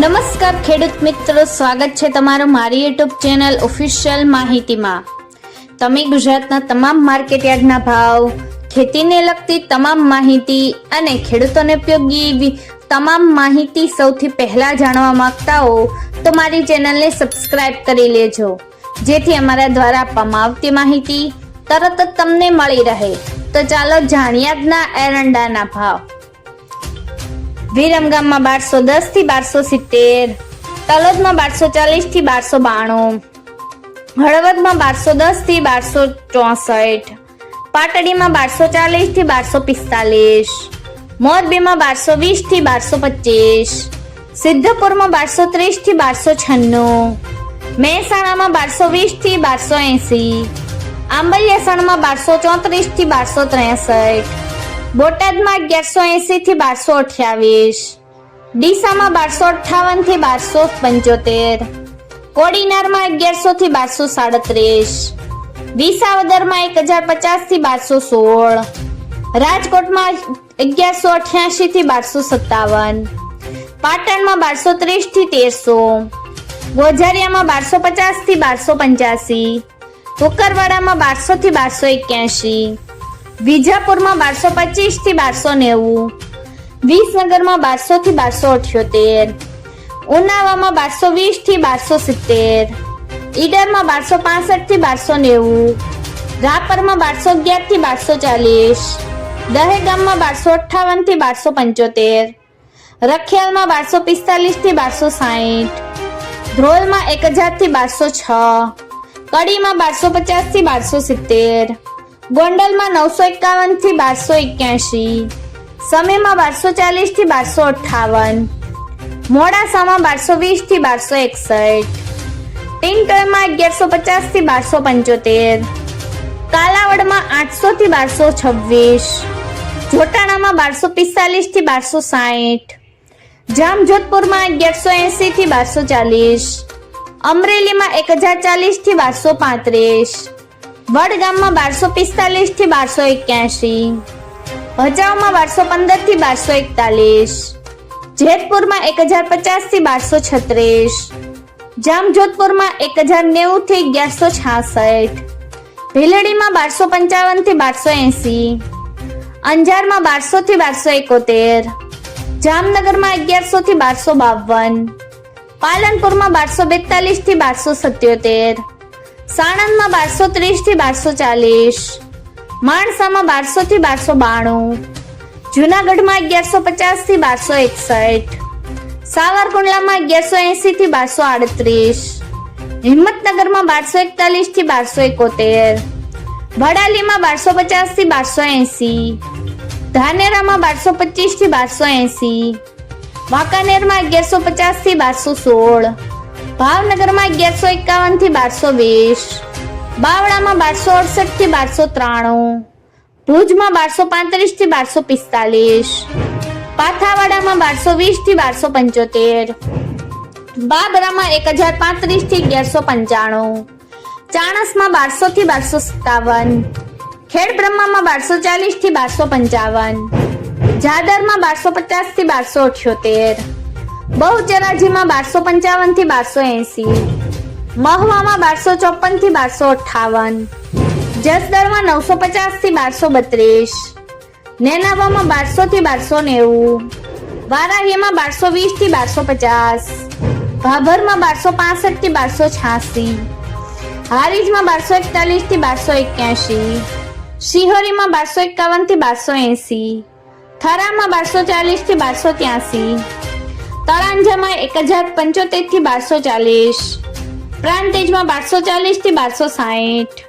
નમસ્કાર ખેડૂત મિત્રો, સ્વાગત છે તમારું મારી યુટ્યુબ ચેનલ ઓફિશિયલ માહિતીમાં। તમે ગુજરાતના તમામ માર્કેટયાર્ડના ભાવ, ખેતીને લગતી તમામ માહિતી અને ખેડૂતોને ઉપયોગી તમામ માહિતી સૌથી પહેલા જાણવા માંગતા હો તો મારી ચેનલને સબસ્ક્રાઇબ કરી લેજો, જેથી અમારા દ્વારા આપવામાં આવતી માહિતી તરત જ તમને મળી રહે। તો ચાલો જાણીએ આજના એરંડાના ભાવ। વિરમગામમાં 1210 થી 1270, તલોદમાં 1240 થી 1292, હળવદમાં 1210 થી 1264, પાટડીમાં 1240 થી 1245, મોરબીમાં 1220 થી 1225, સિદ્ધપુરમાં 1230 થી 1296, મહેસાણામાં 1220 થી 1280, આંબલિયાસણમાં 1234 થી 1263, બોટાદમાં 1180 થી 1228, ડીસામાં 1258 થી 1275, કોડીનારમાં 1100 થી 1237, વિસાવદરમાં 1050 થી 1216, રાજકોટમાં 1188 થી 1257, પાટણમાં 1230 થી 1300, ગોઝારિયામાં 1250 થી 1285, કુકરવાડામાં 1200 થી 1281, વિજાપુરમાં 1225 થી 1290, વિસનગરમાં 1200 થી 1278, ઉનાવામાં 1220 થી 1270, ઈડરમાં 1265 થી 1290, રાપરમાં 1211 થી 1240, દહેગામમાં 1258 થી 1275, રખિયાલમાં 1245 થી 1260, ધ્રોલમાં 1000 થી 1206, કડીમાં 1250 થી 1270, ગોંડલમાં 951 થી 1281, સમેમાં 1240 થી 1258, મોડાસામાં 1220 થી 1261, ટિંટોયમાં 1150 થી 1275, કાલાવડમાં 800 થી 1226, જોટાણામાં 1245 થી 1260, જામજોધપુરમાં 1180 થી 1240, અમરેલીમાં 1040 થી 1235, વડગામમાં 1245 થી 1281, ભચાઉમાં 1215 થી 1241, જેતપુરમાં 1050 થી 1236, જામજોધપુરમાં 1090 થી 1166, ભીલડીમાં 1255 થી 1280, અંજારમાં 1200 થી 1271, જામનગરમાં 1100 થી 1252, પાલનપુરમાં 1242 થી 1277, સાણંદમાં 1230 થી 1240, માણસામાં 1200 થી 1292, જુનાગઢમાં 1150 થી 1261, સાવરકુંડલામાં 1180 થી 1238, હિંમતનગરમાં 1241 થી 1271, વડાલીમાં 1250 થી 1280, ધાનેરામાં 1225 થી 1280, વાંકાનેરમાં 1150 થી 1216, ભાવનગરમાં 1151 થી 1220, બાવળામાં 1268 થી 1293, ભુજમાં 1235 થી 1245, પાથાવાડામાં 1220 થી 1275, બાબરામાં 1035 થી 1195, ચાણસમાં 1200 થી 1257, ખેડબ્રહ્મામાં 1240 થી 1255, જાદરમાં 1250 થી 1278, બહુચરાજીમાં 1255 થી 1280, મહુવામાં 1254 થી 1258, જસદણમાં 950 થી 1232, નેનાવામાં 1200 થી 1290, વારાહીમાં 1220 થી 1250, ભાભરમાં 1265 થી 1286, હારીજમાં 1241 થી 1281, શિહોરીમાં 1251 થી 1280, થરામાં 1240 થી 1283, તળાંજામાં 1075 થી 1240, પ્રાંતિજમાં 1240 થી 1260,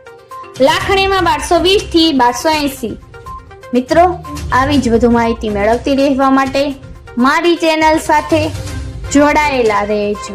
લાખણીમાં 1220 થી 1280। મિત્રો, આવી જ વધુ માહિતી મેળવતી રહેવા માટે મારી ચેનલ સાથે જોડાયેલા રહેજો।